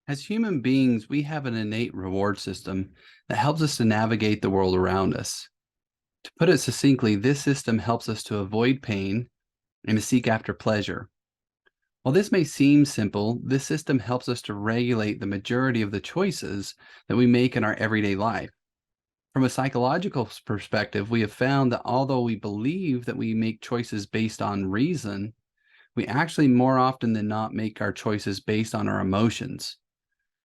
As human beings, we have an innate reward system that helps us to navigate the world around us. To put it succinctly, this system helps us to avoid pain and to seek after pleasure. While this may seem simple, this system helps us to regulate the majority of the choices that we make in our everyday life. From a psychological perspective, we have found that although we believe that we make choices based on reason, we actually more often than not make our choices based on our emotions.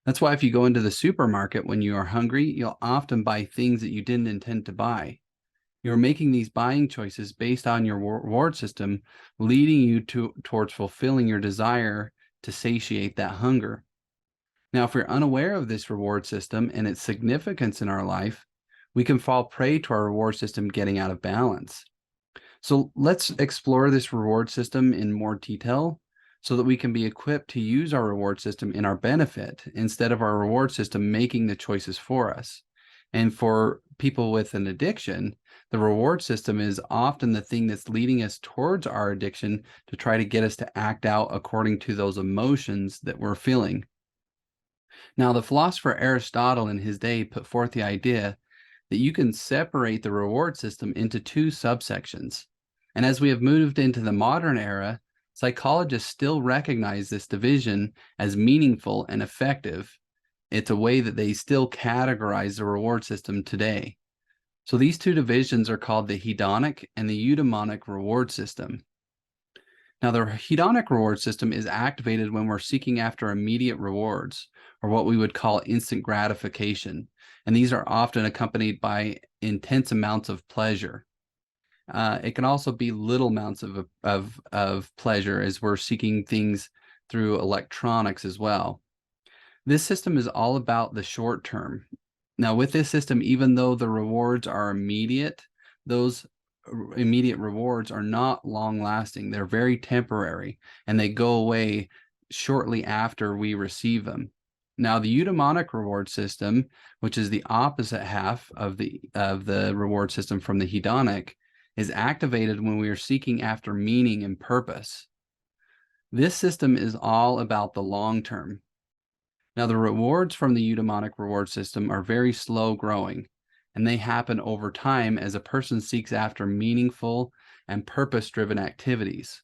That's why if you go into the supermarket when you are hungry, you'll often buy things that you didn't intend to buy. You're making these buying choices based on your reward system, leading you towards fulfilling your desire to satiate that hunger. Now, if we're unaware of this reward system and its significance in our life, we can fall prey to our reward system getting out of balance. So let's explore this reward system in more detail so that we can be equipped to use our reward system in our benefit instead of our reward system making the choices for us. And for people with an addiction, the reward system is often the thing that's leading us towards our addiction to try to get us to act out according to those emotions that we're feeling. Now, the philosopher Aristotle in his day put forth the idea that you can separate the reward system into two subsections. And as we have moved into the modern era, psychologists still recognize this division as meaningful and effective. It's a way that they still categorize the reward system today. So these two divisions are called the hedonic and the eudaimonic reward system. Now, the hedonic reward system is activated when we're seeking after immediate rewards, or what we would call instant gratification. And these are often accompanied by intense amounts of pleasure. It can also be little amounts of pleasure as we're seeking things through electronics as well. This system is all about the short term. Now, with this system, even though the rewards are immediate, those immediate rewards are not long lasting. They're very temporary and they go away shortly after we receive them. Now, the eudaimonic reward system, which is the opposite half of the reward system from the hedonic, is activated when we are seeking after meaning and purpose. This system is all about the long term. Now, the rewards from the eudaimonic reward system are very slow growing, and they happen over time as a person seeks after meaningful and purpose-driven activities.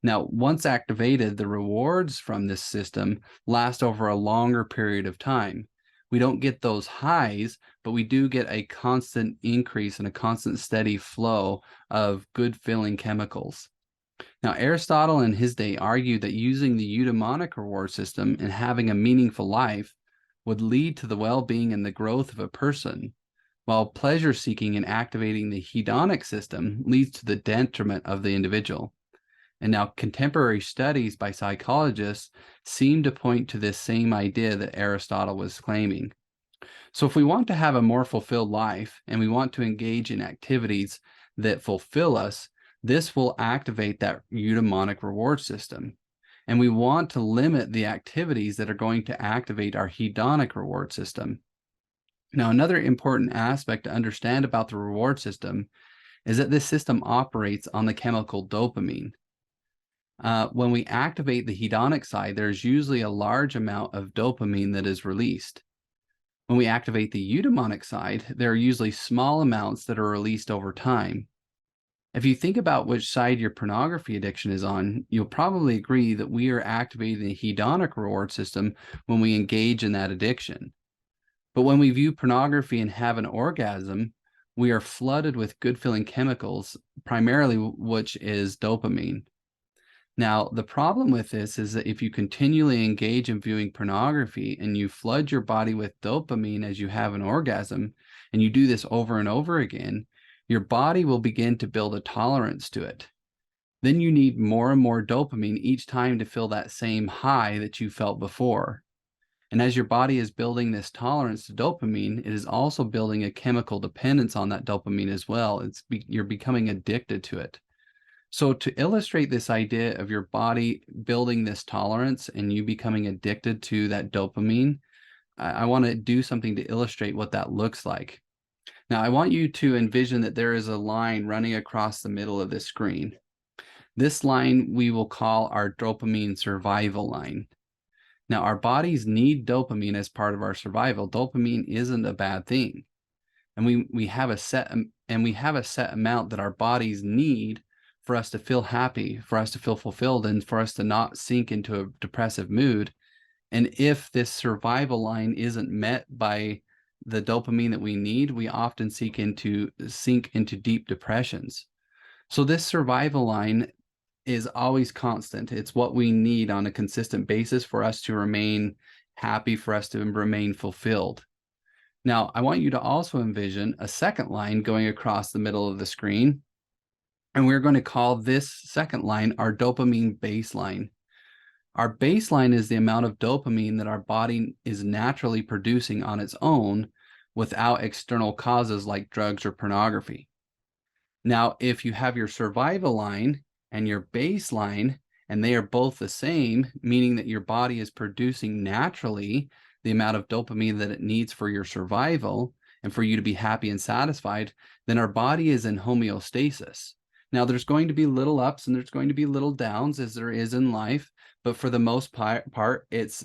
Now, once activated, the rewards from this system last over a longer period of time. We don't get those highs, but we do get a constant increase and a constant steady flow of good feeling chemicals. Now, Aristotle in his day argued that using the eudaimonic reward system and having a meaningful life would lead to the well-being and the growth of a person, while pleasure seeking and activating the hedonic system leads to the detriment of the individual. And now contemporary studies by psychologists seem to point to this same idea that Aristotle was claiming. So if we want to have a more fulfilled life and we want to engage in activities that fulfill us, this will activate that eudaimonic reward system. And we want to limit the activities that are going to activate our hedonic reward system. Now, another important aspect to understand about the reward system is that this system operates on the chemical dopamine. When we activate the hedonic side, there's usually a large amount of dopamine that is released. When we activate the eudaimonic side, there are usually small amounts that are released over time. If you think about which side your pornography addiction is on, you'll probably agree that we are activating the hedonic reward system when we engage in that addiction. But when we view pornography and have an orgasm, we are flooded with good-feeling chemicals, primarily which is dopamine. Now, the problem with this is that if you continually engage in viewing pornography and you flood your body with dopamine as you have an orgasm, and you do this over and over again, your body will begin to build a tolerance to it. Then you need more and more dopamine each time to feel that same high that you felt before. And as your body is building this tolerance to dopamine, it is also building a chemical dependence on that dopamine as well. You're becoming addicted to it. So to illustrate this idea of your body building this tolerance and you becoming addicted to that dopamine, I want to do something to illustrate what that looks like. Now, I want you to envision that there is a line running across the middle of this screen. This line we will call our dopamine survival line. Now, our bodies need dopamine as part of our survival. Dopamine isn't a bad thing. And we have a set amount that our bodies need for us to feel happy, for us to feel fulfilled, and for us to not sink into a depressive mood. And if this survival line isn't met by the dopamine that we need, we often sink into deep depressions. So this survival line is always constant. It's what we need on a consistent basis for us to remain happy, for us to remain fulfilled. Now, I want you to also envision a second line going across the middle of the screen, and we're going to call this second line our dopamine baseline. Our baseline is the amount of dopamine that our body is naturally producing on its own without external causes like drugs or pornography. Now, if you have your survival line and your baseline, and they are both the same, meaning that your body is producing naturally the amount of dopamine that it needs for your survival and for you to be happy and satisfied, then our body is in homeostasis. Now, there's going to be little ups and there's going to be little downs, as there is in life, but for the most part, it's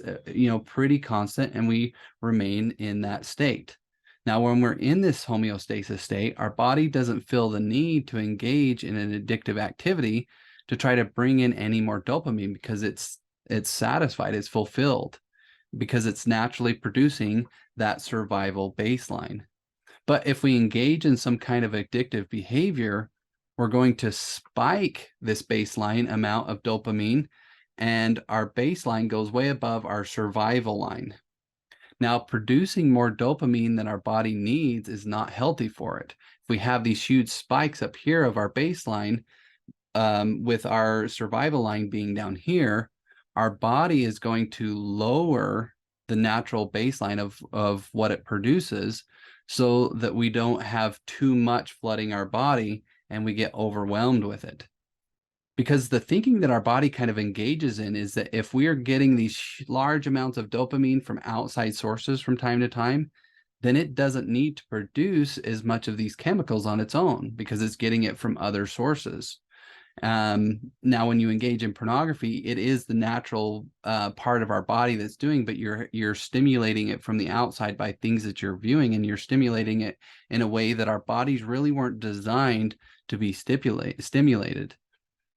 pretty constant, and we remain in that state. Now, when we're in this homeostasis state, our body doesn't feel the need to engage in an addictive activity to try to bring in any more dopamine, because it's satisfied, it's fulfilled, because it's naturally producing that survival baseline. But if we engage in some kind of addictive behavior, we're going to spike this baseline amount of dopamine, and our baseline goes way above our survival line. Now, producing more dopamine than our body needs is not healthy for it. If we have these huge spikes up here of our baseline, with our survival line being down here, our body is going to lower the natural baseline of what it produces, so that we don't have too much flooding our body and we get overwhelmed with it. Because the thinking that our body kind of engages in is that if we are getting these large amounts of dopamine from outside sources from time to time, then it doesn't need to produce as much of these chemicals on its own, because it's getting it from other sources. Now, when you engage in pornography, it is the natural part of our body that's doing, but you're stimulating it from the outside by things that you're viewing, and you're stimulating it in a way that our bodies really weren't designed to be stimulated.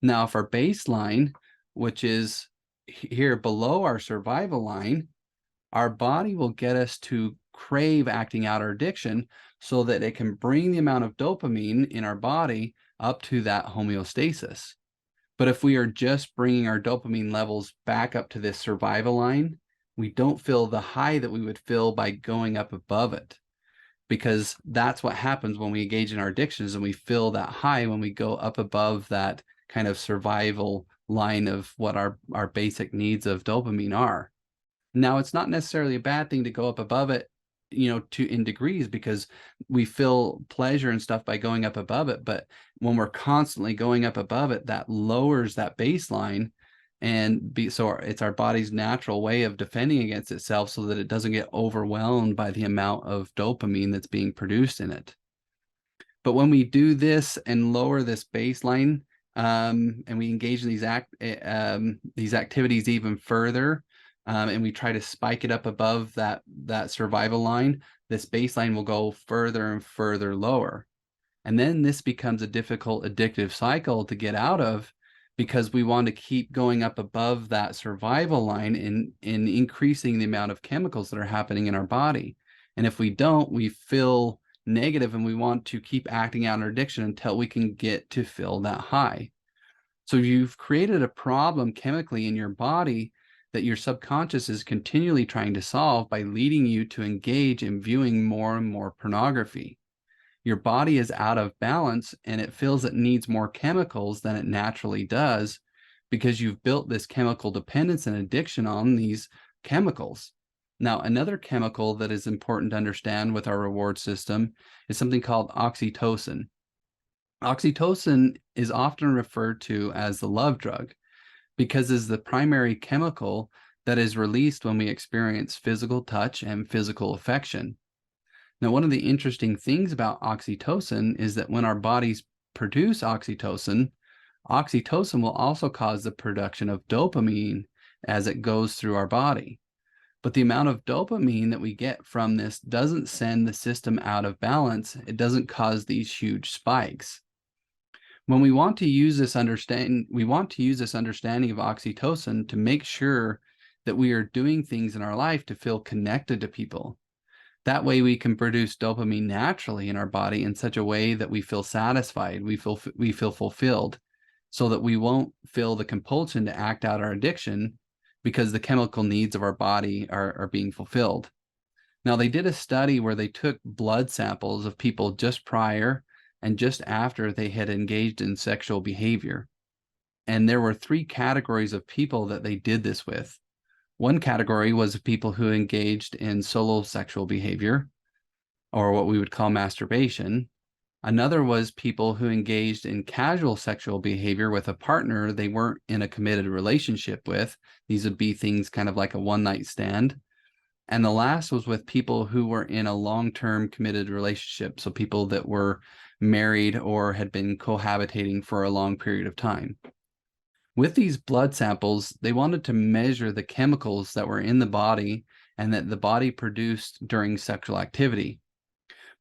Now, if our baseline, which is here below our survival line, our body will get us to crave acting out our addiction so that it can bring the amount of dopamine in our body up to that homeostasis. But if we are just bringing our dopamine levels back up to this survival line, we don't feel the high that we would feel by going up above it, because that's what happens when we engage in our addictions, and we feel that high when we go up above that kind of survival line of what our basic needs of dopamine are. Now, it's not necessarily a bad thing to go up above it, in degrees, because we feel pleasure and stuff by going up above it. But when we're constantly going up above it, that lowers that baseline, so it's our body's natural way of defending against itself so that it doesn't get overwhelmed by the amount of dopamine that's being produced in it. But when we do this and lower this baseline, and we engage in these activities even further, and we try to spike it up above that survival line, this baseline will go further and further lower. And then this becomes a difficult addictive cycle to get out of, because we want to keep going up above that survival line in increasing the amount of chemicals that are happening in our body. And if we don't, we feel negative, and we want to keep acting out our addiction until we can get to feel that high. So you've created a problem chemically in your body that your subconscious is continually trying to solve by leading you to engage in viewing more and more pornography. Your body is out of balance, and it feels it needs more chemicals than it naturally does, because you've built this chemical dependence and addiction on these chemicals. Now, another chemical that is important to understand with our reward system is something called oxytocin. Oxytocin is often referred to as the love drug, because it's the primary chemical that is released when we experience physical touch and physical affection. Now, one of the interesting things about oxytocin is that when our bodies produce oxytocin, oxytocin will also cause the production of dopamine as it goes through our body. But the amount of dopamine that we get from this doesn't send the system out of balance. It doesn't cause these huge spikes. When we want to use this understanding, we want to use this understanding of oxytocin to make sure that we are doing things in our life to feel connected to people. That way we can produce dopamine naturally in our body in such a way that we feel satisfied, we feel fulfilled, so that we won't feel the compulsion to act out our addiction because the chemical needs of our body are being fulfilled. Now, they did a study where they took blood samples of people just prior and just after they had engaged in sexual behavior. And there were three categories of people that they did this with. One category was people who engaged in solo sexual behavior, or what we would call masturbation. Another was people who engaged in casual sexual behavior with a partner they weren't in a committed relationship with. These would be things kind of like a one-night stand. And the last was with people who were in a long-term committed relationship, so people that were married or had been cohabitating for a long period of time. With these blood samples, they wanted to measure the chemicals that were in the body and that the body produced during sexual activity.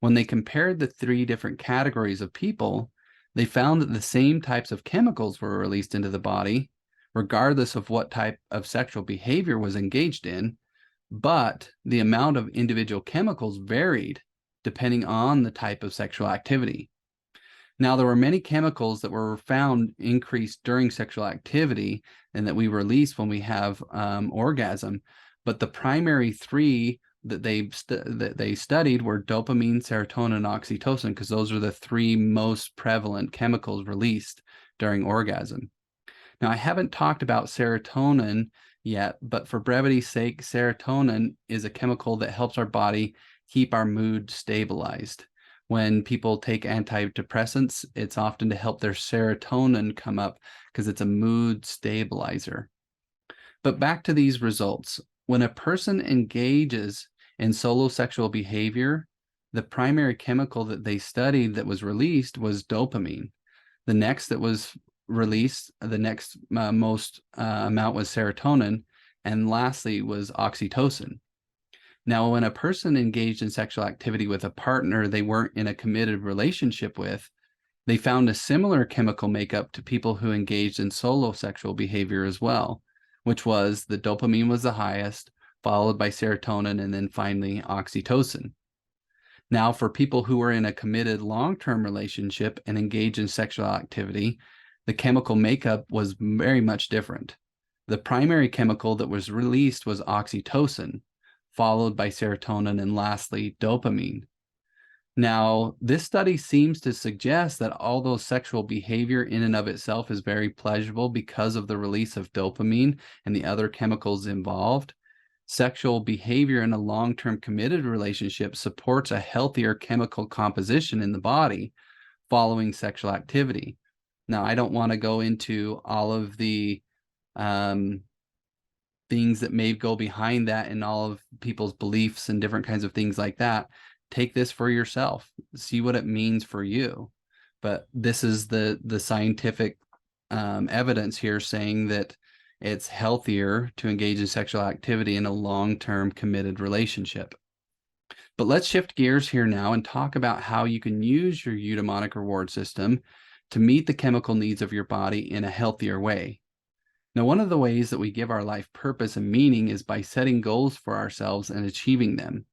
When they compared the three different categories of people, they found that the same types of chemicals were released into the body, regardless of what type of sexual behavior was engaged in, but the amount of individual chemicals varied depending on the type of sexual activity. Now, there were many chemicals that were found increased during sexual activity and that we release when we have orgasm, but the primary three that they studied were dopamine, serotonin, and oxytocin, because those are the three most prevalent chemicals released during orgasm. Now, I haven't talked about serotonin yet, but for brevity's sake, serotonin is a chemical that helps our body keep our mood stabilized. When people take antidepressants, it's often to help their serotonin come up because it's a mood stabilizer. But back to these results. When a person engages in solo sexual behavior, the primary chemical that they studied that was released was dopamine. The next that was released, the next most amount was serotonin, and lastly was oxytocin. Now, when a person engaged in sexual activity with a partner they weren't in a committed relationship with, they found a similar chemical makeup to people who engaged in solo sexual behavior as well, which was the dopamine was the highest, followed by serotonin, and then finally oxytocin. Now, for people who were in a committed long-term relationship and engaged in sexual activity, the chemical makeup was very much different. The primary chemical that was released was oxytocin, followed by serotonin, and lastly, dopamine. Now, this study seems to suggest that although sexual behavior in and of itself is very pleasurable because of the release of dopamine and the other chemicals involved, sexual behavior in a long-term committed relationship supports a healthier chemical composition in the body following sexual activity. Now, I don't want to go into all of the things that may go behind that and all of people's beliefs and different kinds of things like that. Take this for yourself, see what it means for you. But this is the scientific evidence here saying that it's healthier to engage in sexual activity in a long-term committed relationship. But let's shift gears here now and talk about how you can use your eudaimonic reward system to meet the chemical needs of your body in a healthier way. Now, one of the ways that we give our life purpose and meaning is by setting goals for ourselves and achieving them.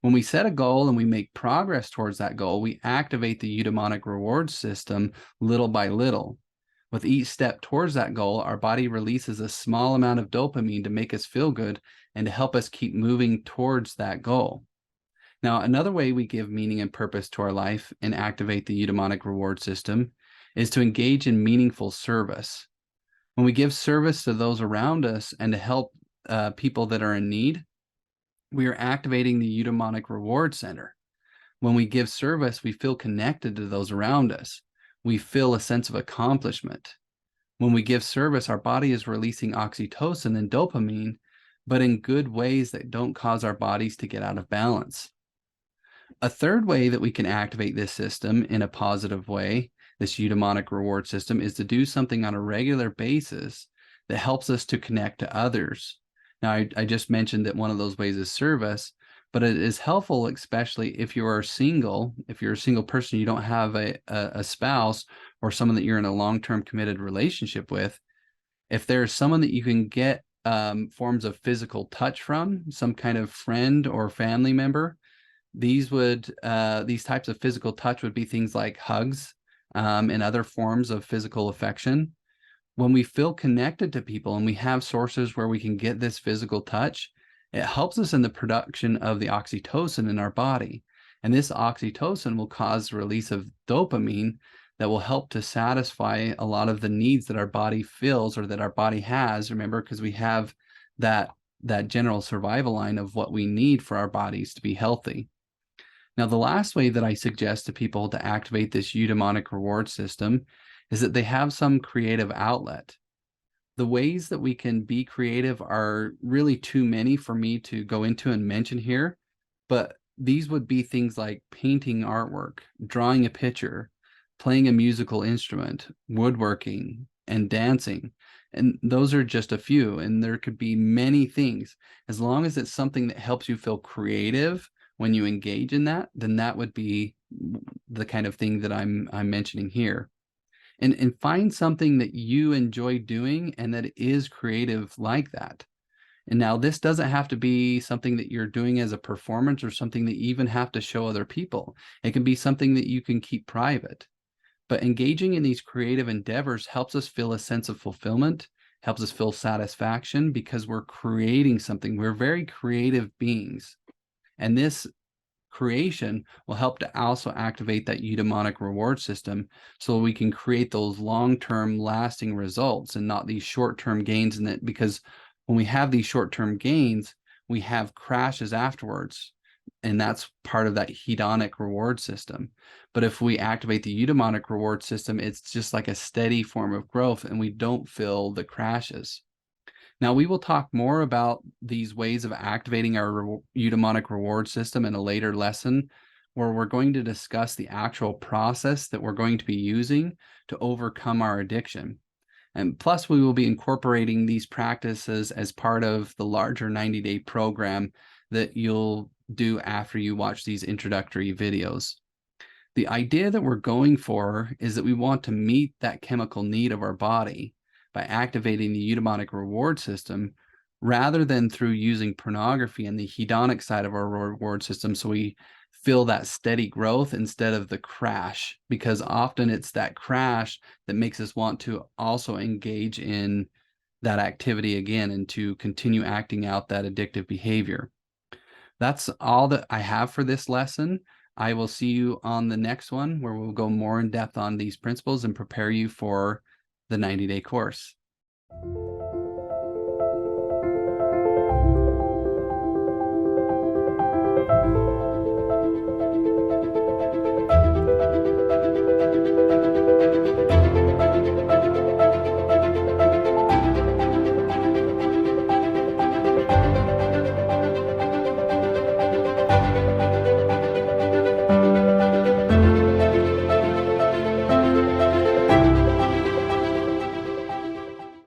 When we set a goal and we make progress towards that goal, we activate the eudaimonic reward system little by little. With each step towards that goal, our body releases a small amount of dopamine to make us feel good and to help us keep moving towards that goal. Now, another way we give meaning and purpose to our life and activate the eudaimonic reward system is to engage in meaningful service. When we give service to those around us and to help people that are in need, we are activating the eudaimonic reward center. When we give service, we feel connected to those around us. We feel a sense of accomplishment. When we give service, our body is releasing oxytocin and dopamine, but in good ways that don't cause our bodies to get out of balance. A third way that we can activate this system in a positive way, this eudaimonic reward system, is to do something on a regular basis that helps us to connect to others. Now, I just mentioned that one of those ways is service, but it is helpful, especially if you are single. If you're a single person, you don't have a spouse or someone that you're in a long-term committed relationship with. If there's someone that you can get forms of physical touch from, some kind of friend or family member, these types of physical touch would be things like hugs and other forms of physical affection. When we feel connected to people and we have sources where we can get this physical touch, it helps us in the production of the oxytocin in our body. And this oxytocin will cause the release of dopamine that will help to satisfy a lot of the needs that our body feels or that our body has. Remember, because we have that general survival line of what we need for our bodies to be healthy. Now, the last way that I suggest to people to activate this eudaimonic reward system is that they have some creative outlet. The ways that we can be creative are really too many for me to go into and mention here, but these would be things like painting artwork, drawing a picture, playing a musical instrument, woodworking, and dancing. And those are just a few, and there could be many things. As long as it's something that helps you feel creative when you engage in that, then that would be the kind of thing that I'm mentioning here. And find something that you enjoy doing and that is creative like that. And now this doesn't have to be something that you're doing as a performance or something that you even have to show other people. It can be something that you can keep private. But engaging in these creative endeavors helps us feel a sense of fulfillment, helps us feel satisfaction because we're creating something. We're very creative beings. And this creation will help to also activate that eudaimonic reward system so we can create those long-term lasting results and not these short-term gains in it, because when we have these short-term gains, we have crashes afterwards. And that's part of that hedonic reward system. But if we activate the eudaimonic reward system, it's just like a steady form of growth and we don't feel the crashes. Now, we will talk more about these ways of activating our eudaimonic reward system in a later lesson, where we're going to discuss the actual process that we're going to be using to overcome our addiction. And plus, we will be incorporating these practices as part of the larger 90-day program that you'll do after you watch these introductory videos. The idea that we're going for is that we want to meet that chemical need of our body by activating the eudaimonic reward system rather than through using pornography and the hedonic side of our reward system, so we feel that steady growth instead of the crash, because often it's that crash that makes us want to also engage in that activity again and to continue acting out that addictive behavior. That's all that I have for this lesson. I will see you on the next one where we'll go more in depth on these principles and prepare you for the 90-day course.